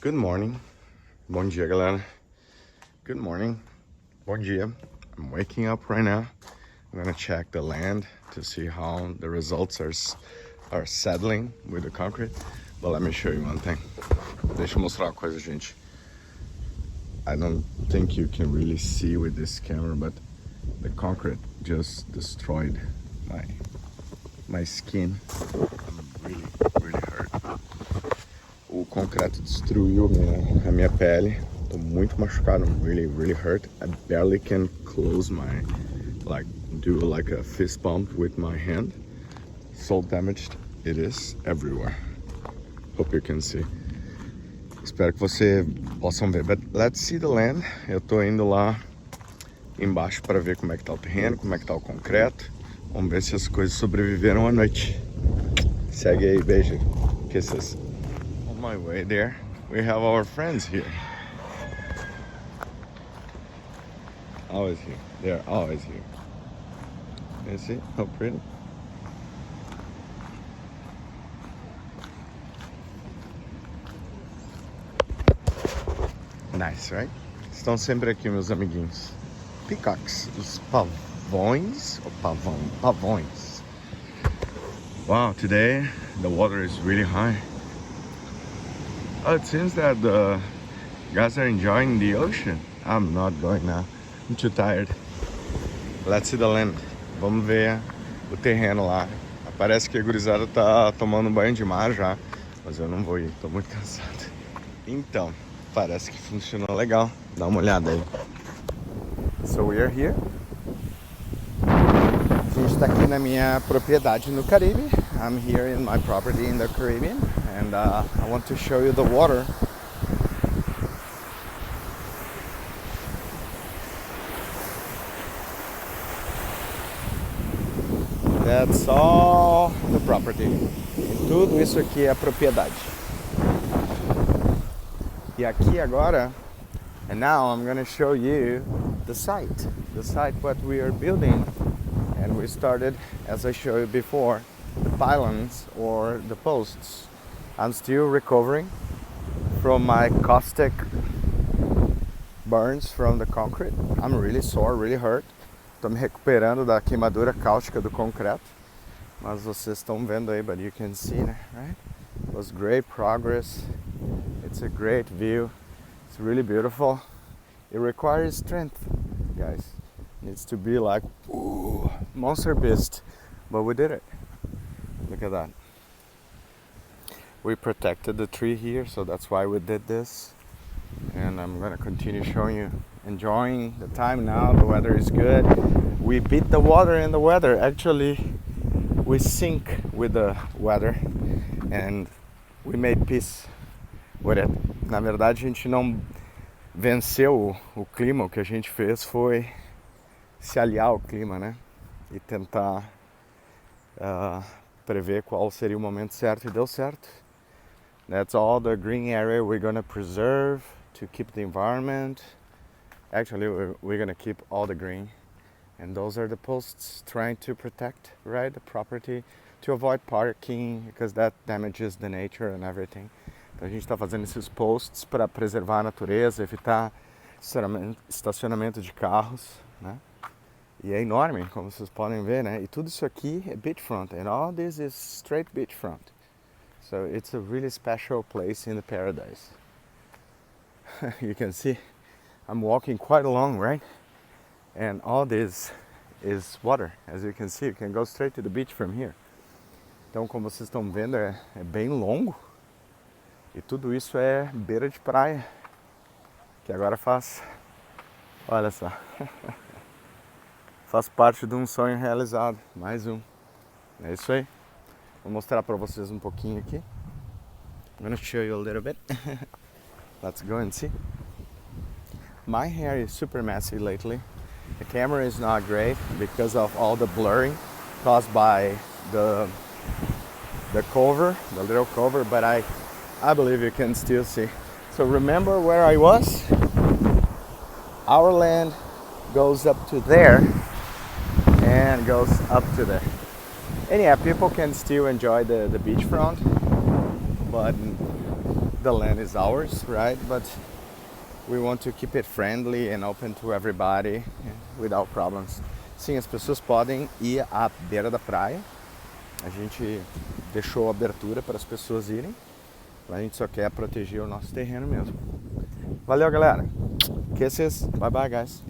Good morning. Bom dia, galera. Good morning. Bom dia. I'm waking up right now. I'm gonna check the land to see how the results are settling with the concrete. But let me show you one thing. Deixa eu mostrar uma coisa, gente. I don't think you can really see with this camera, but the concrete just destroyed my skin. I'm really hurt. O concreto destruiu a minha pele. Tô muito machucado. I'm really hurt. I barely can close do like a fist bump with my hand. So damaged it is everywhere. Hope you can see. Espero que vocês possam ver. But let's see the land. Eu tô indo lá embaixo para ver como é que tá o terreno, como é que tá o concreto. Vamos ver se as coisas sobreviveram à noite. Segue aí, beijo. Kisses. On my way there, we have our friends here. Always here. They're always here. You see how pretty? Nice, right? Estão sempre aqui, meus amiguinhos. Peacocks, os pavões ou pavões. Wow, today the water is really high. Oh, it seems that the guys are enjoying the ocean. I'm not going now. I'm too tired. Let's see the land. Vamos ver o terreno lá. Parece que a gurizada tá tomando banho de mar já, mas eu não vou ir, tô muito cansado. Então, parece que funcionou legal. Dá uma olhada aí. So we are here. A gente está aqui na minha propriedade no Caribe. I'm here in my property in the Caribbean, and I want to show you the water. That's all the property. E tudo isso aqui é a propriedade. E aqui agora, and now I'm gonna show you the site what we are building. And we started, as I showed you before, the pylons or the posts. I'm still recovering from my caustic burns from the concrete. I'm really sore, really hurt. Estou me recuperando da queimadura cáustica do concreto. Mas vocês estão vendo aí, but you can see, right? It was great progress. It's a great view. It's really beautiful. It requires strength, guys. It needs to be like, ooh, monster beast. But we did it. Look at that. We protected the tree here, so that's why we did this. And I'm gonna continue showing you, enjoying the time now. The weather is good. We beat the water in the weather. Actually, we sync with the weather and we made peace with it. Na verdade, a gente não venceu o clima. O que a gente fez foi se aliar ao clima, né? E tentar prever qual seria o momento certo, e deu certo. That's all the green area we're gonna preserve to keep the environment. Actually, we're gonna keep all the green. And those are the posts trying to protect, right, the property, to avoid parking, because that damages the nature and everything. Então a gente está fazendo esses posts para preservar a natureza, evitar estacionamento de carros, né? E é enorme, como vocês podem ver, né? E tudo isso aqui é beachfront, and all this is straight beachfront. So it's a really special place in the paradise. You can see I'm walking quite along, right? And all this is water. As you can see, you can go straight to the beach from here. Então, como vocês estão vendo, é bem longo. E tudo isso é beira de praia. Que agora faz... Olha só. Faz parte de um sonho realizado. Mais um. É isso aí. Vou mostrar para vocês um pouquinho aqui. I'm gonna show you a little bit. Let's go and see. My hair is super messy lately. The camera is not great because of all the blurring caused by the cover, the little cover, but I believe you can still see. So remember where I was? Our land goes up to there and goes up to there. And yeah, people can still enjoy the beachfront, but the land is ours, right? But we want to keep it friendly and open to everybody without problems. Sim, as pessoas podem ir à beira da praia. A gente deixou abertura para as pessoas irem. A gente só quer proteger o nosso terreno mesmo. Valeu, galera. Kisses. Bye bye, guys.